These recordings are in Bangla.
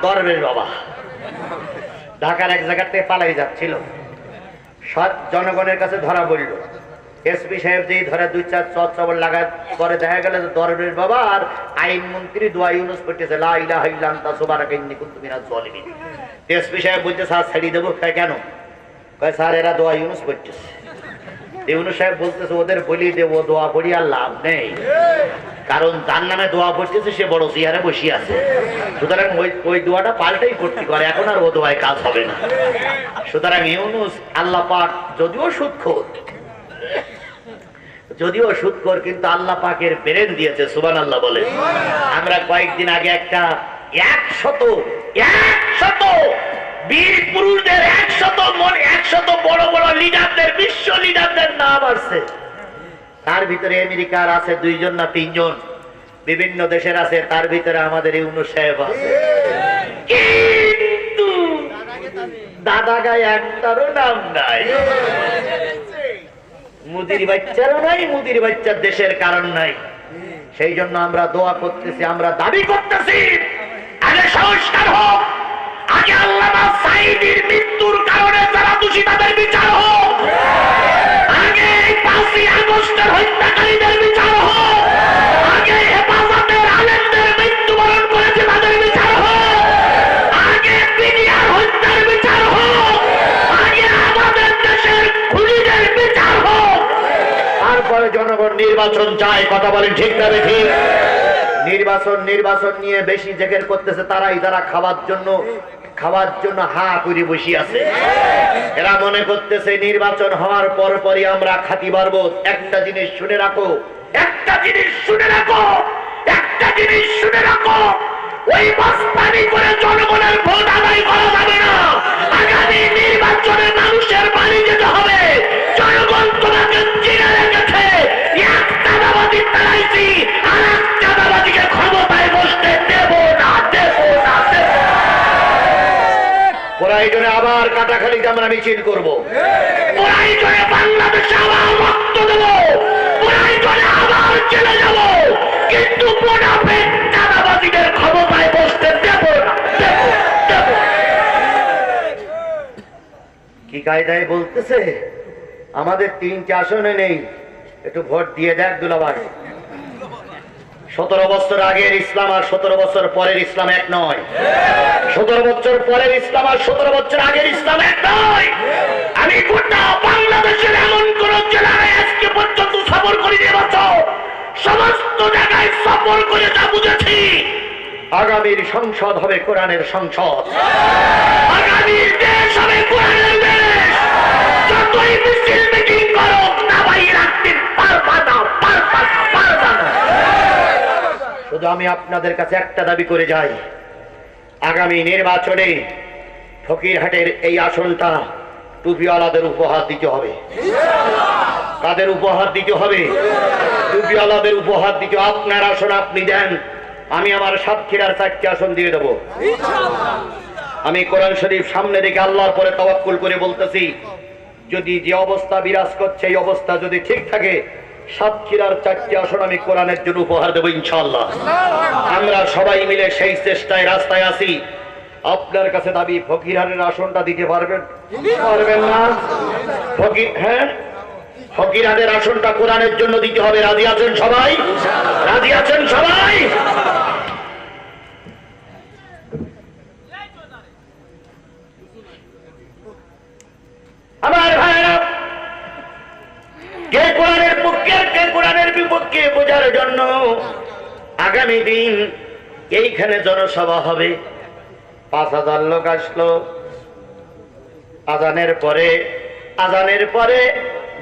দরবেশ বাবা ঢাকার এক জায়গা থেকে পালাই যাচ্ছিল, সব জনগণের কাছে ধরা পড়ল। এসপি সাহেব যেই ধরে 2-4 চট চবল লাগার পরে দেখা গেল যে দরবেশ বাবা আর আইনমন্ত্রী দোয়া ইউনুস পড়তেছে লা ইলাহা ইল্লা আনতা সুবহানাকা ইন্নী কুনতু মিনাজ জালিমিন। এসপি সাহেব বলতে স্যার ছেড়ে দেবো, কেন? কয় স্যার এরা দোয়া ইউনুস পড়তেছে। ইউনুস সাহেব বলতেছে ওদের বলি দেবো, দোয়া পড়ি আর লাভ নেই, কারণ যার নামে দোয়া পড়তেছে সে বড় চেয়ারে বসে আছে, সুতরাং ওই দোয়াটা পাল্টাই পড়তে করে, এখন আর ও দোয়ায় কাজ হবে না। সুতরাং ইউনুস আল্লাহ পাক যদিও সুদখোর কিন্তু আল্লাহ পাকের ব্রেন দিয়েছে, সুবহানাল্লাহ বলে। আমরা কয়েকদিন আগে একটা 100 বীর পুরুষদের 100 বড় বড় লিডারদের, বিশ্ব লিডারদের নাম আসছে। তার ভিতরে আমেরিকার আছে 2 জন না 3 জন, বিভিন্ন দেশের আছে, তার ভিতরে আমাদের ইউনুস সাহেব আছে। কিন্তু দাদা গায়ে একটারও নাম নাই, মুদির বাচ্চারও নাই, মুদির বাচ্চার দেশের কারণ নাই। সেই জন্য আমরা দোয়া করতেছি, আমরা দাবি করতেছি আগে সংস্কার হোক, আগে আল্লামা সাঈদীর মৃত্যুর কারণে যারা দোষী তাদের বিচার হোক, আগে 5ই আগস্টের হত্যাকারীদের বিচার হোক, আগে হেফাজতের আলেমদের মৃত্যুবরণ করেছে তাদের বিচার হোক, আগে পিডিআর হত্যার বিচার হোক, আগে আমাদের দেশের খুনিদের বিচার হোক, তারপরে জনগণ নির্বাচন চায়। কথা বলেন ঠিক না ঠিক? নির্বাচন নিয়ে বেশি জেকের করতেছে তারাই, যারা খাওয়ার জন্য হা করে বসে আছে। এরা মনে করতেছে নির্বাচন হওয়ার পরই আমরা খাতি বাড়বো। একটা জিনিস শুনে রাখো, ওই বস্তানি করে জনগণের ভোট আদায় করা যাবে না। আগামী নির্বাচনে মানুষের বাড়ি যেতে হবে। জনগণ তোমাকে চিনে রেখেছে, এক চাঁদাবাজি তাড়াইছি, আর এক চাঁদাবাজিকে ক্ষমতায় বসতে দেব না। প্রয়োজনে আবার কাটাখালীতে আমরা মিছিল করবো, প্রয়োজনে বাংলাদেশে আবার রক্ত দেব, প্রয়োজনে আবার চলে যাব, কিন্তু মুনাফিক চাঁদাবাজিদের ক্ষমতায় বসতে দেব না। কি কায়দায় বলতেছে? আমাদের 3টে আসনে নেই, একটু ভোট দিয়ে দেখ দুলাভাই। 17 বছর আগের ইসলাম আর 17 বছর পরের ইসলাম এক নয়। 17 বছর পরের ইসলাম আর 17 বছর আগের ইসলাম এক নয়। আমি গোটা বাংলাদেশের এমন কোন জেলায় আজকে পর্যন্ত সফর করি যে বছর সমস্ত জায়গায় সফর করে যা বুঝেছি, আগামীর সংসদ হবে কোরআনের সংসদ, আগামীর দেশ হবে কোরআনের দেশ। যতই মিছিল মিটিং করো না ভাই, রাখতে পারবা না। শুধু আমি আপনাদের কাছে একটা দাবি করে যাই, আগামী নির্বাচনে ফকিরহাটের এই আসনটা টুপিওয়ালাদের উপহার দিতে হবে। কাদের উপহার দিতে হবে? টুপিওয়ালাদের উপহার দিতে। আপনার আসন আপনি দেন, আমি আমার সাতক্ষীরার 4টি আসন দিয়ে দেবো। আমি কোরআন শরীফ সামনে রেখে আল্লাহর পরে তাওয়াক্কুল করে বলতেছি, যদি যে অবস্থা বিরাজ করছে এই অবস্থা যদি ঠিক থাকে, সাতক্ষীরার 4টি আসন আমি কোরআনের জন্য উপহার দেবো ইনশাআল্লাহ। আমরা সবাই মিলে সেই চেষ্টায় রাস্তায় আছি। আপনার কাছে দাবি, ফকিরহাটের আসনটা দিতে পারবেন না? ফকিরহাটের আসনটা কোরআনের জন্য দিতে হবে। রাজি আছেন সবাই? রাজি আছেন সবাই? আমার ভাইরা, কে কোরআনের পক্ষে কে কোরআনের বিপক্ষে বোঝার জন্য আগামী দিন এইখানে জনসভা হবে। 5000 লোক আসলো। আজানের পরে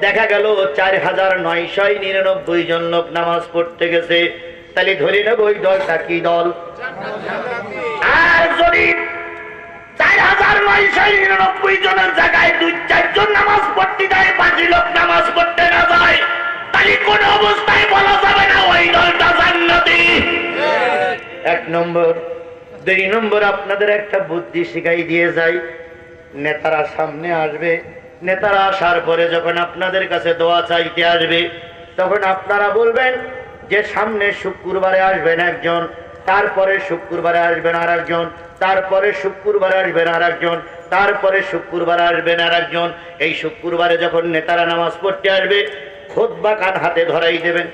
দেখা গেল 4999 জন লোক নামাজ পড়তে গেছে। তাহলে ধরে নেব ওই দলটা কি দল? আর যদি 4999 জনের জায়গায় 2-4 জন নামাজ পড়তে যায়, 5 লোক নামাজ পড়তে না যায়, তাহলে কোন অবস্থায় বলা যাবে না ওই দলটা জান্নাতি। 1 নম্বর। 2 নম্বর, আপনাদের একটা বুদ্ধি শিখাই দিয়ে যাই। নেতারা সামনে আসবে, নেতারা আসার পরে যখন আপনাদের কাছে দোয়া চাইতে আসবে, তখন আপনারা বলবেন যে সামনে শুক্রবারে আসবেন একজন, তারপরে শুক্রবারে আসবেন আর একজন, তারপরে শুক্রবারে আসবেন আর একজন, তারপরে শুক্রবারে আসবেন আর একজন। এই শুক্রবারে যখন নেতারা নামাজ পড়তে আসবে, খুতবা কান হাতে ধরাই দেবেন।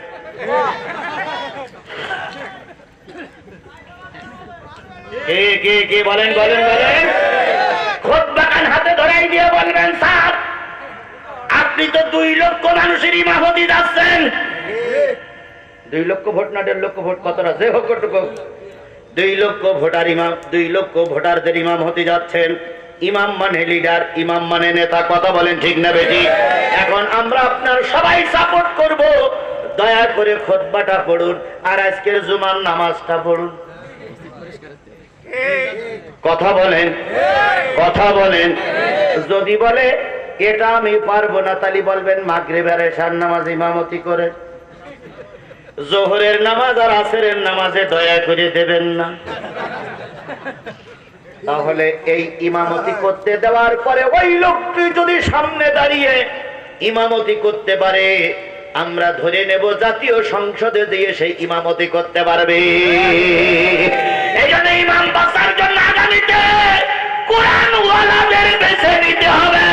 কে বলেন বলেন বলেন। খুতবা কান হাতে ধরাই দিয়ে বলবেন, স্যার আপনি তো 2 লক্ষ মানুষের ইমামতি যাচ্ছেন। 2 লক্ষ ভোট না 1.5 লক্ষ ভোট, কতটা যে হোক 2 লক্ষ ভোটার ইমাম, 2 লক্ষ ভোটারদের ইমাম হতে যাচ্ছেন। ইমাম মানে লিডার, ইমাম মানে নেতা। কথা বলেন ঠিক না বেটি? এখন আমরা আপনার সবাই সাপোর্ট করব, দয়া করে খুতবাটা পড়ুন আর আজকের জুমার নামাজটা পড়ুন। কথা বলেন, কথা বলেন। যদি বলে এটা আমি পারবো না, তাহলে বলবেন মাগরিবের এশার নামাজ ইমামতি করে, জোহরের নামাজ আর আসরের নামাজে দয়া করে দেবেন না। তাহলে এই ইমামতি করতে দেওয়ার পরে ওই লোকটি যদি সামনে দাঁড়িয়ে ইমামতি করতে পারে, আমরা ধরে নেব জাতীয় সংসদে দিয়ে সেই ইমামতি করতে পারবে। এই জন্য ইমাম বাঁচার জন্য আগামীতে কোরআন ওয়ালাদের বেছে নিতে হবে।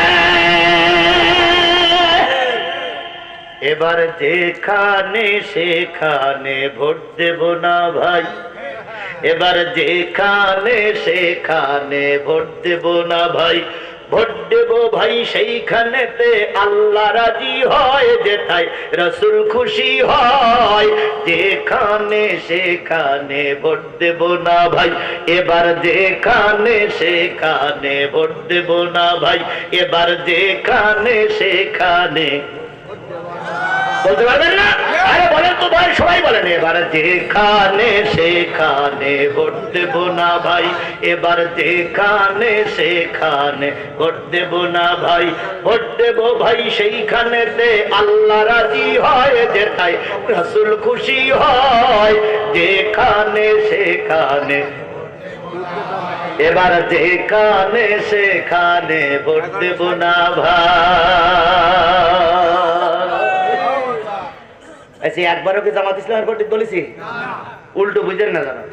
এবার যেখানে সেখানে ভোট দেব না ভাই, এবার যেখানে সেখানে ভোট দেব না ভাই, ভোট দেব ভাই সেইখানেতে আল্লাহ রাজি হয়, যেথায় রাসূল খুশি হয়। যেখানে সেখানে ভোট দেব না ভাই, এবার যেখানে সেখানে ভোট দেব না ভাই, এবার যেখানে সেখানে। বলতে পারবেন না? আরে বলেন তো ভাই, সবাই বলেন। এবার যেখানে সেখানে ভোট দেব না ভাই, এবার যেখানে সেখানে ভোট দেব না ভাই, ভোট দেব ভাই সেইখানেতে আল্লাহ রাজি হয়, যেথায় রাসূল খুশি হয়। যেখানে সেখানে, এবার যেখানে সেখানে ভোট দেব না ভাই। একবারও কি জামাত ইসলামের ভোট বলেছি? উল্টো বুঝেন না, জানো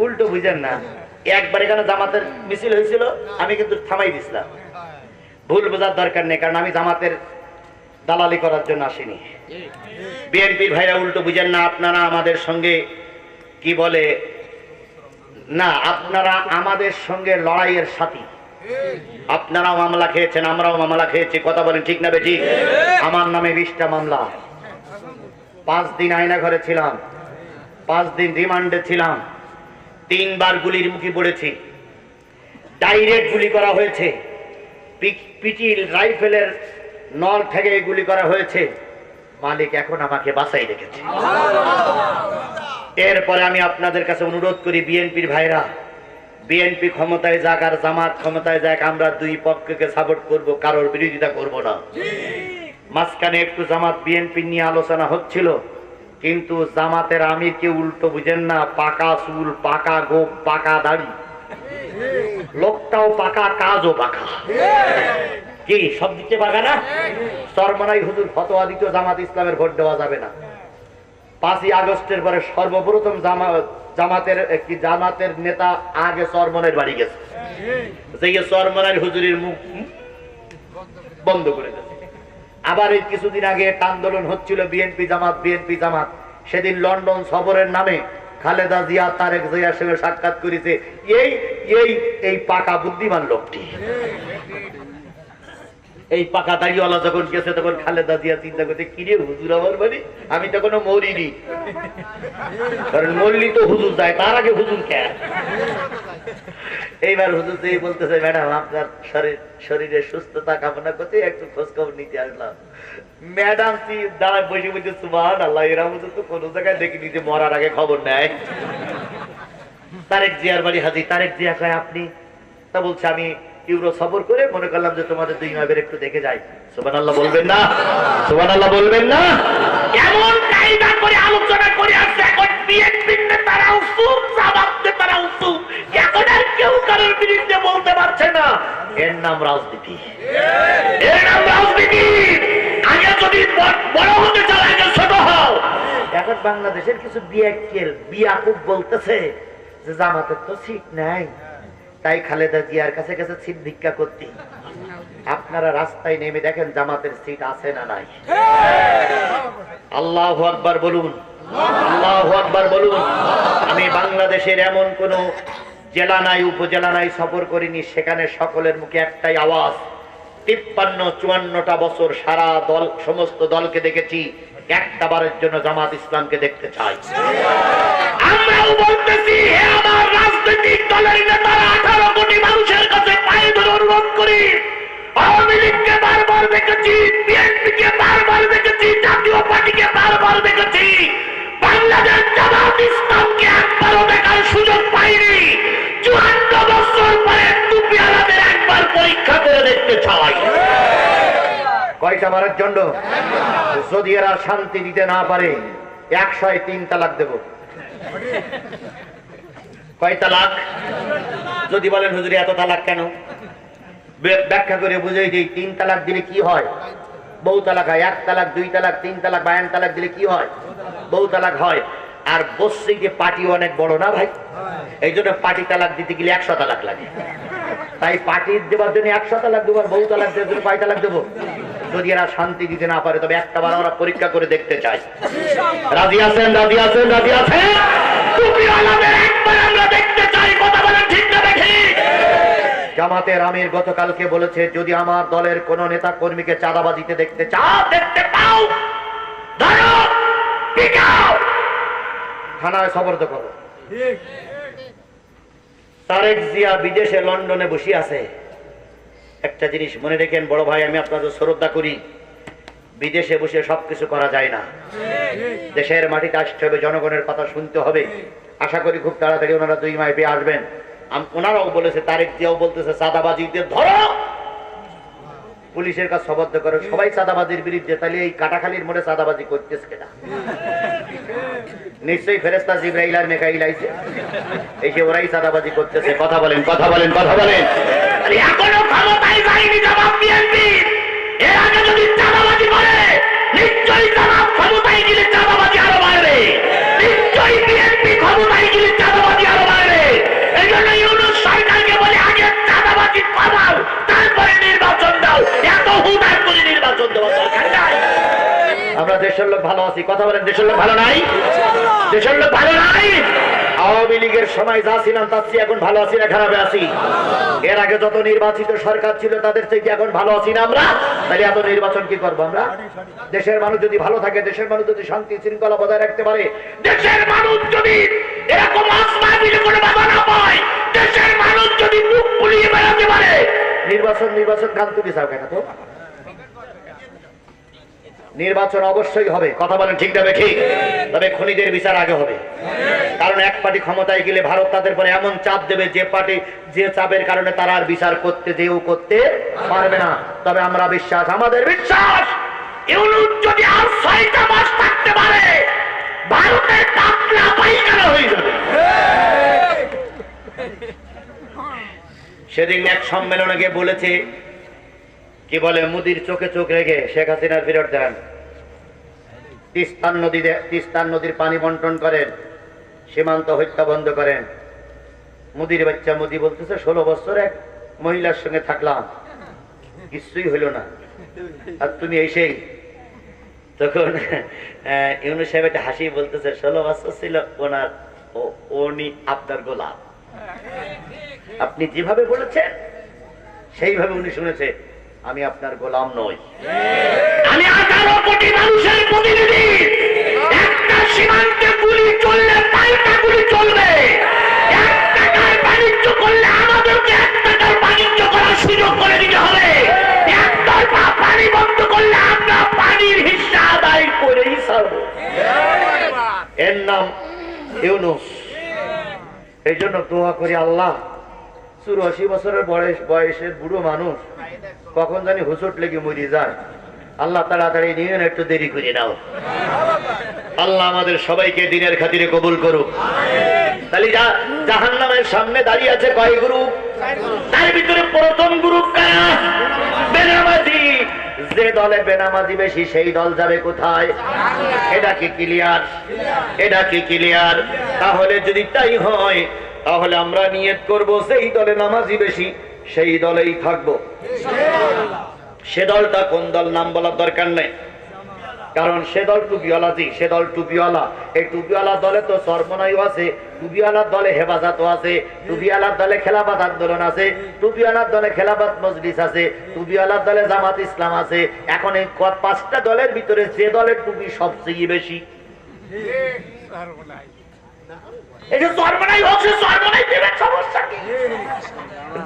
উল্টো বুঝেন না। একবার এখানে জামাতের মিছিল হয়েছিল, আমি কিন্তু থামাই দিছিলাম। ভুল বোঝার দরকার নেই, কারণ আমি জামাতের দালালি করার জন্য আসিনি। বিএনপির ভাইরা উল্টো বুঝেন না। আপনারা আমাদের সঙ্গে কি বলে না, আপনারা আমাদের সঙ্গে লড়াইয়ের সাথী। আপনারাও মামলা খেয়েছেন, আমরাও মামলা খেয়েছি। কথা বলেন ঠিক না বেঠিক? আমার নামে 20টা মামলা। 5 দিন আয়না ঘরে ছিলাম, 5 দিন রিমান্ডে ছিলাম। 3 বার গুলির মুখে পড়েছি, ডাইরেক্ট গুলি করা হয়েছে, পিটিল রাইফেলের নল থেকে গুলি করা হয়েছে। মালিক এখন আমাকে বাঁচাই রেখেছে। এরপরে আমি আপনাদের কাছে অনুরোধ করি, বিএনপির ভাইরা, বিএনপি ক্ষমতায় যাক আর জামাত ক্ষমতায় যাক, আমরা 2 পক্ষকে সাপোর্ট করব, কারোর বিরোধিতা করব না। মাঝখানে একটু জামাত বিএনপি নিয়ে আলোচনা হচ্ছিল, কিন্তু জামাতের আমিরকে উল্টো বুঝেন না। পাকা চুল, পাকা গোপ, পাকা দাড়ি, লোকটাও পাকা, কাজও পাকা। কি সব দিচ্ছে পাকা না? চরমনাই হুজুর ফতোয়া দিত জামাত ইসলামের ভোট দেওয়া যাবে না। 5ই আগস্টের পরে সর্বপ্রথম জামাতের নেতা আগে চরমনাইর বাড়ি গেছে, চরমনাইর হুজুরের মুখ বন্ধ করে গেছে। আবার এই কিছুদিন আগে একটা আন্দোলন হচ্ছিল বিএনপি জামাত, বিএনপি জামাত। সেদিন লন্ডন সফরের নামে খালেদা জিয়া তারেক জিয়ার সঙ্গে সাক্ষাৎ করেছে এই পাকা বুদ্ধিমান লোকটি। এই পাকা দাড়িওয়ালা যখন গেছে, তখন খালেদা জিয়া চিন্তা করছে, কিরে হুজুর আমার বাড়ি, আমি তো কোনো মরিনি, কারণ মরলি তো হুজুর যায়, তার আগে হুজুর কে? এইবার হুজুর তো বলতেছে, ম্যাডাম আপনার শরীরের সুস্থতা কামনা করতে একটু খোঁজ খবর নিতে আসলাম। ম্যাডাম দাঁড়ায় বসে বলছে, সুবহানাল্লাহ, এরা হুজুর তো কোনো জায়গায় দেখিনি যে মরার আগে খবর নেয়। তারেক জিয়ার বাড়ি হাজির। তারেক জিয়া কয় আপনি? তা বলছে আমি ইউরো সফর করে মনে করলাম যে তোমাদের 2 ইমামের একটু দেখে যাই। সুবহানাল্লাহ বলবেন না? সুবহানাল্লাহ বলবেন না? এমন কায়দা করে আলোচনা করে আসছে, এখন বিএনপির নেতারাও চুপ, জামাত নেতারাও চুপ, এখন আর কেউ কারোর বিরুদ্ধে বলতে পারছে না। এর নাম রাজনীতি, এর নাম রাজনীতি। আগে যদি বড় হতে চাও, আগে ছোট হও। এখন বাংলাদেশের কিছু বিয়াকুব বলতেছে যে জামাতের তো সিট নাই, তাই খালেদা জিয়ার কাছে কাছে সিট ভিক্ষা করতে। আপনারা রাস্তায় নেমে দেখেন জামাতের সিট আছে না নাই। আল্লাহু আকবার বলুন, আল্লাহু আকবার বলুন। আমি বাংলাদেশের এমন কোন জেলা নাই, উপজেলা নাই সফর করিনি, সেখানে সকলের মুখে একটাই আওয়াজ, 53-54টা বছর সারা দল, সমস্ত দলকে দেখেছি, একটা বারের জন্য জামাত ইসলামকে দেখতে চাই। আমরাও বলতেছি, হে আমার রাজনৈতিক দলের নেতারা, 18 কোটি মানুষের কাছে পায়ে ধরে অনুরোধ করি, আওয়ামী লীগকে বারবার দেখেছি, বিএনপিকে বারবার দেখেছি, জাতীয় পার্টিকে বারবার দেখেছি, বাংলাদেশ জামাত ইসলামকে একবারও দেখার সুযোগ পাইনি। 54 বছর পরে টুপি আলাদের একবার পরীক্ষা করে দেখতে চাই। কয়টা বারের জন্য? যদি এরা শান্তি দিতে না পারে 103 তালাক দেব। কয় তালাক? যদি বলেন হুজুর এত তালাক কেন, ব্যাখ্যা করে বুঝাই দিই। 3 তালাক দিলে কি হয়? বহু তালাক হয়। 1 তালাক, 2 তালাক, 3 তালাক, 52 তালাক দিলে কি হয়? বহু তালাক হয়। আর বস্তিকে পার্টি অনেক বড় না ভাই, এই জন্য পার্টি তালাক দিতে গেলে 100 তালাক লাগে। তাই পার্টি দেওয়ার জন্য 100 তালাক দেবো, আর বহু তালাক দেওয়ার জন্য কয় তালাক দেবো? যদি এরা শান্তি দিতে না পারে তবে একটা বার আমরা পরীক্ষা করে দেখতে চাই। রাজি আছেন? রাজি আছেন? রাজি আছেন? একবার আমরা দেখতে চাই। কথা বলেন ঠিক না ঠিক? জামাতের আমির গতকালকে বলেছে, যদি আমার দলের কোন নেতা কর্মীকে চাঁদাবাজিতে দেখতে চাও, দেখতে পাও, ধরো, পিটাও, থানায় খবর তো করো। তারেক জিয়া বিদেশে লন্ডনে বসে আছে। একটা জিনিস মনে রেখেন বড় ভাই, আমি আপনাদের শ্রদ্ধা করি, বিদেশে বসে সবকিছু করা যায় না। দেশের মাটিতে আসতে হবে, জনগণের কথা শুনতে হবে। আশা করি খুব তাড়াতাড়ি ওনারা 2 মাস পেয়ে আসবেন। ওনারাও বলেছে, তারেক জিয়াও বলতেছে, চাঁদাবাজিতে ধরো, পুলিশের কাছে সবদ্ধ করো। সবাই চাঁদাবাজির বিরুদ্ধে, তাহলে এই কাটাখালীর মোড়ে চাঁদাবাজি করতেছে কেনা? নিশ্চয়ই ফেরেশতা জিবরাইল আর মিকাইল আইছে, এই যে ওরাই চাঁদাবাজি করতেছে। কথা বলেন, কথা বলেন, কথা বলেন। এখনো ক্ষমতায় যায়নি জামাত বিএনপি। এর আগে যদি চাঁদাবাজি করে, নিশ্চয়ই জামাত ক্ষমতায় গেলে চাঁদাবাজি আরো বাড়বে, নিশ্চয়ই বিএনপি ক্ষমতায় গেলে চাঁদাবাজি আরো বাড়বে। এই জন্য ইউনূস সরকারকে বলে, আগে চাঁদাবাজি কমাও, তারপরে নির্বাচন দাও। এত হুদার করে নির্বাচন দেওয়া দরকার নাই। আমরা দেশের লোক ভালো আছি। কথা বলেন, দেশের লোক ভালো নাই? দেশের লোক ভালো নাই? আওয়ামী লীগের সময় যা ছিলাম তার চেয়ে এখন ভালো আছি না খারাপে আছি? এর আগে যত নির্বাচিত সরকার ছিল তাদের থেকে এখন ভালো আছি না আমরা? তাহলে এত নির্বাচন কি করবো আমরা? দেশের মানুষ যদি ভালো থাকে, দেশের মানুষ যদি শান্তি শৃঙ্খলা বজায় রাখতে পারে, দেশের মানুষ যদি এরকম আসমানের কোনো বাধা না পায়, দেশের মানুষ যদি মুখ ফুলিয়ে বেড়াতে পারে, নির্বাচন নির্বাচন গান তুলি চাও কেন? তো নির্বাচন অবশ্যই হবে। কথা বলেন ঠিক না ঠিক? তবে খুনিদের বিচার আগে হবে। কারণ এক পার্টি ক্ষমতায় গেলে ভারত তাদের পরে এমন চাপ দেবে, যে পার্টি যে চাপের কারণে তারা আর বিচার করতে যেও করতে পারবে না। তবে আমরা বিশ্বাস, আমাদের বিশ্বাস, ইউনূস যদি আর 6টা মাস থাকতে পারে, ভারতের পাতলা পায়খানা হয়ে যাবে। সেদিন এক সম্মেলনে গিয়ে বলেছে, কি বলে, মোদির চোখে চোখ রেখে শেখ হাসিনার বিরোধ দেন, তিস্তান নদীর পানি বন্টন করেন, সীমান্ত হত্যা বন্ধ করেন। মোদির বাচ্চা মোদি বলতেছে, 16 বছর এক মহিলার সঙ্গে থাকলাম, কিছুই হইল না, আর তুমি এসেই। তখন ইউনূস সাহেব একটা হাসি বলতেছে, 16 বছর ছিল ওনার, উনি আপনার গোলাম। আপনি যেভাবে বলেছেন সেইভাবে উনি শুনেছে, আমি আপনার গোলাম নই, আমি 18 কোটি মানুষের প্রতিনিধি। একটা সীমান্তে গুলি চললে 5টা গুলি চলবে। 1 টাকার বাণিজ্য করলে আমাদেরকে 1 টাকার বাণিজ্য করার সুযোগ করে দিতে হবে। একতরফা পানি বন্ধ করলে আমরা পানির হিস্সা আদায় করেই ছাড়বো। এর নাম ইউনূস। এই জন্য দোয়া করি, আল্লাহ 84 বছরের বয়সের বুড়ো মানুষ কখন জানি হুচট লেগে মরে যায়, আল্লাহ তাড়াতাড়ি নিয়ে একটু দেরি করে নাও। আল্লাহ আমাদের সবাইকে দিনের খাতিরে কবুল করুক। তাহলে জাহান্নামের সামনে দাঁড়িয়ে আছে কয় গ্রুপ? তার ভিতরে প্রথম গ্রুপ কারা? বেনামাজি, যে দলে বেনামাজি বেশি সেই দল যাবে কোথায়? এটা কি ক্লিয়ার? এটা কি ক্লিয়ার? তাহলে যদি তাই হয় তাহলে আমরা নিয়ত করব সেই দলে নামাজি বেশি সেই দলেই থাকবো। সে দলটা কোন দল নাম বলার দরকার নেই, কারণ সে দল টুপিওয়ালা। জি, সে দল টুপিওয়ালা। এই টুপিওয়ালা দলে তো সর্বনাইও আছে, টুপিওয়ালার দলে হেফাজতও আছে, টুপিওয়ালার দলে খেলাফত আন্দোলন আছে, টুপিওয়ালার দলে খেলাফত মজলিস আছে, টুপিওয়ালার দলে জামাত ইসলাম আছে। এখন এই 5টা দলের ভিতরে যে দলের টুপি সবচেয়ে বেশি, এই যে সর্বনাই হোক, সে সর্বনাই দেবেন, সমস্যা কি?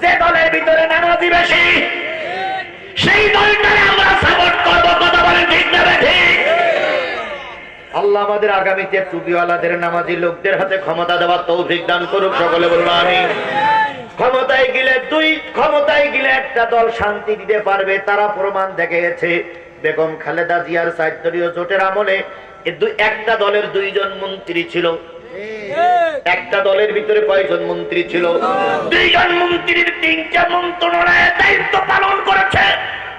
যে দলের ভিতরে নামাজি বেশি সেই দলটারে আমরা সাপোর্ট করব। কথা বলেন ঠিক না ঠিক? আল্লাহ আমাদের আগামীতে টুপিওয়ালাদের নামাজি লোকদের হাতে ক্ষমতা দেওয়ার তৌফিক দান করুক। সকলে বলবো আমিন। ক্ষমতায় গেলে একটা দল শান্তি দিতে পারবে, তারা প্রমাণ দেখিয়েছে। বেগম খালেদা জিয়ার 4 দলীয় জোটের আমলে একটা দলের 2 জন মন্ত্রী ছিল। একটা দলের ভিতরে কয়জন মন্ত্রী ছিল? 2 জন মন্ত্রীর 3টা মন্ত্রণালয়ের দায়িত্ব পালন করেছে।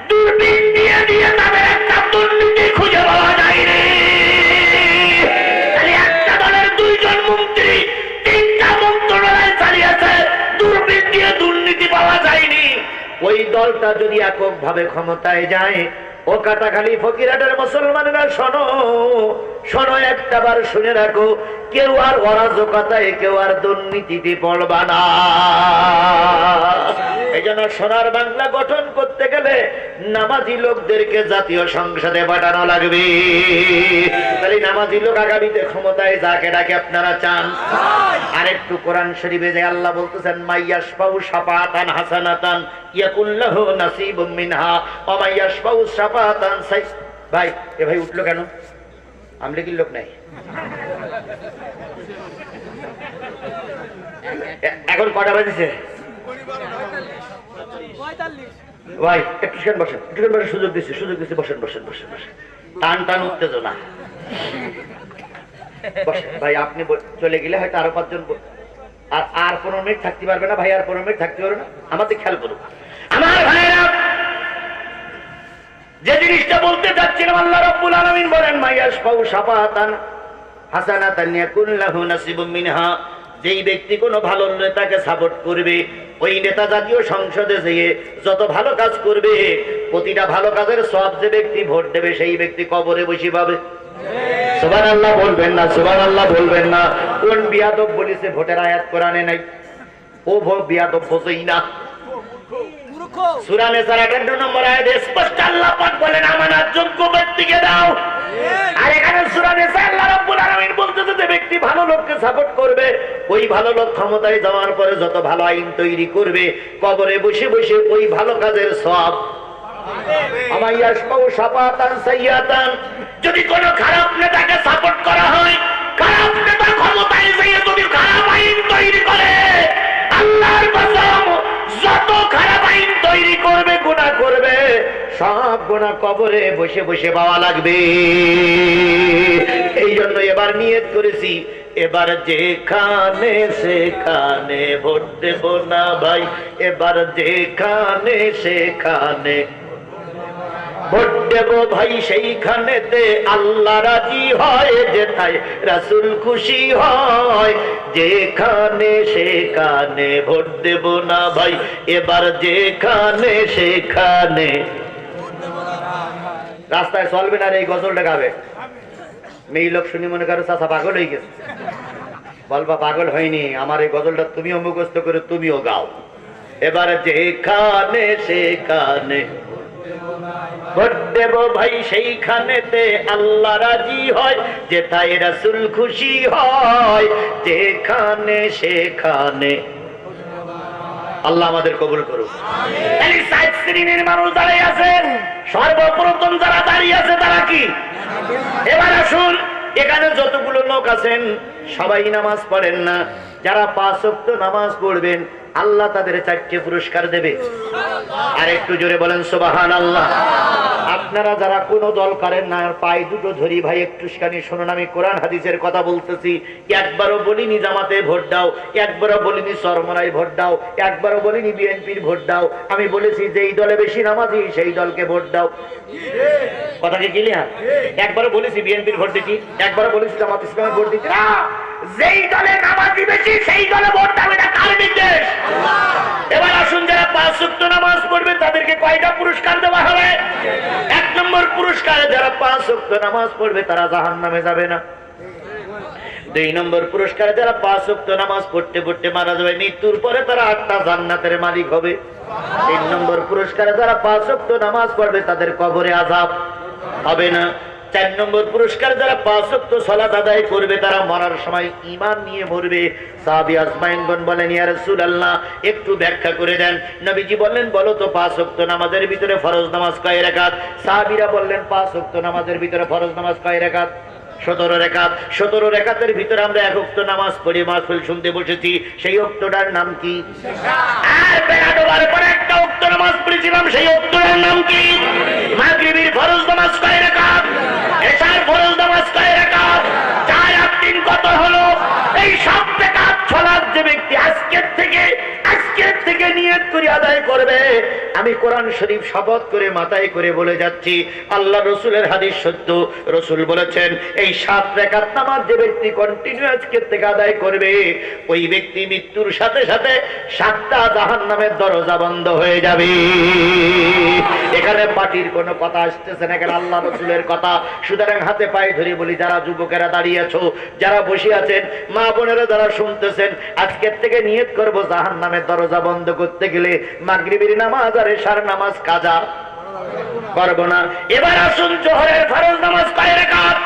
দূরবীন দিয়ে দিয়ে তাদের একটা দুর্নীতি খুঁজে পাওয়া যায়নি। একটা দলের 2 জন মন্ত্রী 3টা মন্ত্রণালয় চালিয়েছে, দূরবীন দিয়ে দুর্নীতি পাওয়া যায়নি। ওই দলটা যদি এককভাবে ক্ষমতায় যায়, ও কাটাখালী ফকিরহাটের মুসলমানেরা শোনো শোনো, একটাবার শুনে রাখো, কেউ আর অরাজকতায়, কেউ আর দুর্নীতিতে পড়বা না। এই জন্য সোনার বাংলা গঠন করতে গেলে নামাজি লোকদেরকে জাতীয় সংসদে পাঠানো লাগবে। তাহলে নামাজি লোক আগামীতে ক্ষমতায় যাকে ডাকে আপনারা চান? আর একটু কোরআন শরীফে যে আল্লাহ বলতেছেন, মাইয়াশফাউ শাফাআতান হাসানাতান ইয়াকুল্লাহু নাসিবুম মিনহা ওয়া মাইয়াশফাউ শাফাআতান সাই। ভাই, এ ভাই উঠলো কেন? আমলিকির লোক নাই এখন? কটা বাজেছে ভাই? একটু বসেন, সুযোগ দিচ্ছি, বসেন। টান উত্তেজনা। ভাই আপনি চলে গেলে হয়তো আরো 5 জন আর 15 মিনিট থাকতে পারবে না। ভাই আর 15 মিনিট থাকতে পারবে না। আমাদের খেয়াল করুন আমার ভাইরা, যে জিনিসটা বলতে চাচ্ছিলাম, আল্লাহ রাব্বুল আলামিন বলেন, মাইয়াশফাউ শাফাআতান হাসানাতান ইয়াকুল্লাহু নাসিবুম মিনহা। যেই ব্যক্তি কোনো ভালো নেতাকে সাপোর্ট করবে, ওই নেতা জাতীয় সংসদে যেয়ে যত ভালো কাজ করবে, প্রতিটা ভালো কাজের সওয়াব যে ব্যক্তি ভোট দেবে সেই ব্যক্তি কবরে বসে পাবে। সুবহানাল্লাহ বলবেন না? সুবহানাল্লাহ বলবেন না? কোন বিয়াদব বলেছে ভোটের আয়াত কোরআনে নাই? ও বিয়াদব বোঝেই না। সূরা নিসার 18 নম্বর আয়াতে স্পষ্ট আল্লাহ পাক বলেন, আমানত যোগ্য ব্যক্তিকে দাও। আর এখানে সূরা নিসা আল্লাহ রাব্বুল আলামিন বলতেছে, যে ব্যক্তি ভালো লোককে সাপোর্ট করবে, ওই ভালো লোক ক্ষমতায় যাওয়ার পরে যত ভালো আইন তৈরি করবে, কবরে বসে বসে ওই ভালো কাজের সওয়াব। আমাইয়াশফাউ শাফাআতান সাইয়্যাতান। যদি কোনো খারাপ নেতাকে সাপোর্ট করা হয়, খারাপ নেতা ক্ষমতায় যেয়ে যদি খারাপ আইন তৈরি করে, আল্লাহর কসম, যত খারাপ আইন তৈরি করবে, গুনাহ করবে, সব গুনাহ কবরে বসে বসে পাওয়া লাগবে। এই জন্য এবার নিয়ত করেছি, এবার যেখানে সেখানে ভোট দেব না ভাই। এবার যেখানে সেখানে ভোট দেব ভাই, সেইখানেতে আল্লাহ রাজি হয়, যেথায় রাসূল খুশি হয়। যেখানে সেখানে ভোট দেব না ভাই, এবার যেখানে সেখানে। রাস্তায় চলবে না, এই গজলটা গাবে। মেয়ে লোক শুনি মনে করো চাচা পাগল হয়ে গেছে। বলবা পাগল হয়নি, আমার এই গজলটা তুমিও মুখস্থ করে তুমিও গাও। এবার যেখানে সেখানে ভোট দেব ভাই, সেইখানেতে আল্লাহ রাজি হয়, যেথায় রাসূল খুশি হয়। যেখানে সেখানে। আল্লাহ আমাদের কবুল করুক। তাহলে 7 শ্রেণীর মানুষ দাঁড়িয়ে আছেন। সর্বপ্রথম যারা দাঁড়িয়ে আছে তারা কি? এবার আসুন, এখানে যতগুলো লোক আছেন সবাই নামাজ পড়েন না। যারা 5 ওয়াক্ত নামাজ পড়বেন, আল্লাহ তাদের 4টে পুরস্কার দেবে। আর একটু জোরে বলেন সুবহানাল্লাহ। আপনারা যারা কোনো দল করেন না, পায়ে দুটো ধরি ভাই, একটুখানি শুনুন, আমি কোরআন হাদিসের কথা বলতেছি। একবারও বলিনি জামাতে ভোট দাও, একবারও বলিনি চরমনায় ভোট দাও, একবারও বলিনি বিএনপির ভোট দাও। আমি বলেছি যেই দলে বেশি নামাজি সেই দলকে ভোট দাও। কথা কি ক্লিয়ার? একবারও বলেছি বিএনপির ভোট দিচ্ছি, একবারও বলেছি জামাত ইসলামের ভোট দিচ্ছি না। যেই দলে নামাজি বেশি সেই দলে ভোট দাও। এটা কার নির্দেশ? এবার আসুন, যারা 5 ওয়াক্ত নামাজ পড়বে তাদেরকে কয়টা পুরস্কার দেওয়া হবে? 1 নম্বর পুরস্কার, যারা 5 ওয়াক্ত নামাজ পড়বে তারা জাহান্নামে যাবে না। 2 নম্বর পুরস্কার, যারা 5 ওয়াক্ত নামাজ পড়তে পড়তে মারা যাবে, মৃত্যুর পরে তারা 8টা জান্নাতের মালিক হবে। 3 নম্বর পুরস্কার, যারা 5 ওয়াক্ত নামাজ পড়বে তাদের কবরে আযাব হবে না। 4 নম্বর পুরস্কার, যারা 5 ওয়াক্ত সালাত আদায় করবে তারা মরার সময় ঈমান নিয়ে মরবে। সাহাবী আজমাইনগণ বলেন, ইয়া রাসূলুল্লাহ একটু ব্যাখ্যা করে দেন। নবীজি বললেন, বলো তো 5 ওয়াক্ত নামাজের ভিতরে ফরজ নামাজ কয় রাকাত? সাহাবীরা বললেন, 5 ওয়াক্ত নামাজের ভিতরে ফরজ নামাজ কয় রাকাত? 17 রাকাত। 17 রাকাতের ভিতরে আমরা 1 ওয়াক্ত নামাজ পড়ি, মাহফিল শুনতে বসেছি, সেই ওয়াক্তটার নাম কি? আর বেয়াদবার পরে একটা ওয়াক্ত নামাজ পড়েছিলাম, সেই ওয়াক্তটার নাম কি? মাগরিবের ফরজ নামাজ কয় রাকাত? এশার ফরজ নামাজ কয় রাকাত? 4 আর 3 কত হলো? এই সব রাকাত সালাত যে ব্যক্তি আজকের থেকে নিয়ত করে আদায় করবে, আমি কোরআন শরীফ শপথ করে মাথায় করে বলে যাচ্ছি, আল্লাহ রসুলের হাদিস সত্য। রসুল বলেছেন, এই 7 রাকাত নামাজ যে ব্যক্তি কন্টিনিউ আজকের থেকে আদায় করবে, ওই ব্যক্তি মৃত্যুর সাথে সাথে 7টা জাহান্নামের দরজা বন্ধ হয়ে যাবে। এখানে পার্টির কোনো কথা আসতেছে না, এখানে আল্লাহ রসুলের কথা। সুতরাং হাতে পায়ে ধরে বলি, যারা যুবকেরা দাঁড়িয়ে আছো, যারা বসে আছেন, মা বোনেরা যারা শুনতেছেন, আজকের থেকে নিয়ত করব জাহান্নামের দরজা বন্ধ করতে গেলে মাগরিবের নামাজ আর এশার নামাজ কাজা করব না। এবার আসুন, জোহরের ফরজ নামাজ কয় রাকাত?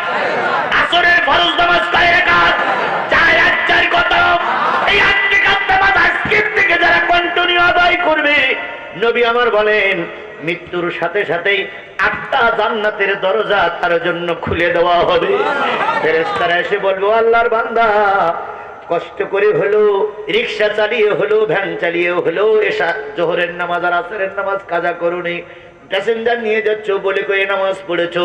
আসরের ফরজ নামাজ কয় রাকাত? 4 আর 4 কত? এই 8 রাকাত নামাজ আজকের থেকে যারা কন্টিনিউ আদায় করবে, নবী আমার বলেন, মৃত্যুর সাথে সাথেই 8টা জান্নাতের দরজা তার জন্য খুলে দেওয়া হবে। ফেরেশতারা এসে বলবে, আল্লাহর বান্দা, কষ্ট করে হলো, রিক্সা চালিয়ে হলো, ভ্যান চালিয়ে হলো, এশা জোহরের নামাজ আর আসরের নামাজ কাজা করুনি, প্যাসেঞ্জার নিয়ে যাচ্ছ বলে কয়ে নামাজ পড়েছো,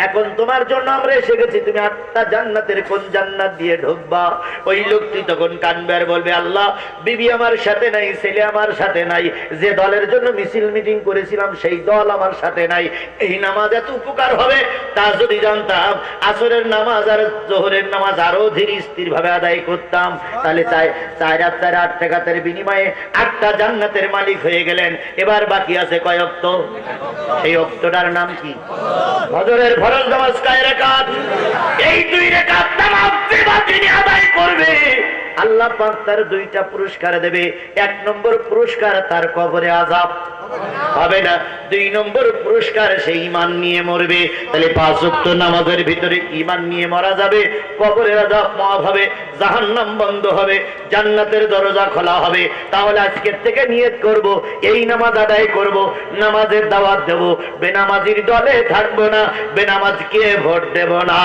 এখন তোমার জন্য আমরা এসে গেছি, তুমি 8টা জান্নাতের কোন জান্নাত দিয়ে ঢুকবা? ওই লোকটি তখন কানবে আর বলবে, আল্লাহ, বিবি আমার সাথে নাই, ছেলে আমার সাথে নাই, যে দলের জন্য মিছিল মিটিং করেছিলাম সেই দল আমার সাথে নাই। এই নামাজ এত উপকার হবে তা যদি জানতাম, আসরের নামাজ আর জোহরের নামাজ আরো ধীর স্থির ভাবে আদায় করতাম, তাহলে 4 আর 4 8 রাকাতের বিনিময়ে 8টা জান্নাতের মালিক হয়ে গেলেন। এবার বাকি আছে কয় ওয়াক্ত? সেই ওয়াক্তটার নাম কি? ফজরের ফরজ নামাজ কয় রাকাত? এই 2 রাকাত নামাজ যিনি আদায় করবে, আল্লাহ পাক তার 2টা পুরস্কার দেবে। 1 নম্বর পুরস্কার, তার কবরে আযাব হবে না। 2 নম্বর পুরস্কার, সে ঈমান নিয়ে মরবে। তাহলে 5 ওয়াক্ত নামাজের ভিতরে ঈমান নিয়ে মারা যাবে, কবরের আযাব মাফ হবে, জাহান্নাম বন্ধ হবে, জান্নাতের দরজা খোলা হবে। তাহলে আজকের থেকে নিয়ত করব, এই নামাজ আদায় করব, নামাজের দাওয়াত দেব, বেনামাজির দলে থাকবো না, বেনামাজকে ভোট দেব না।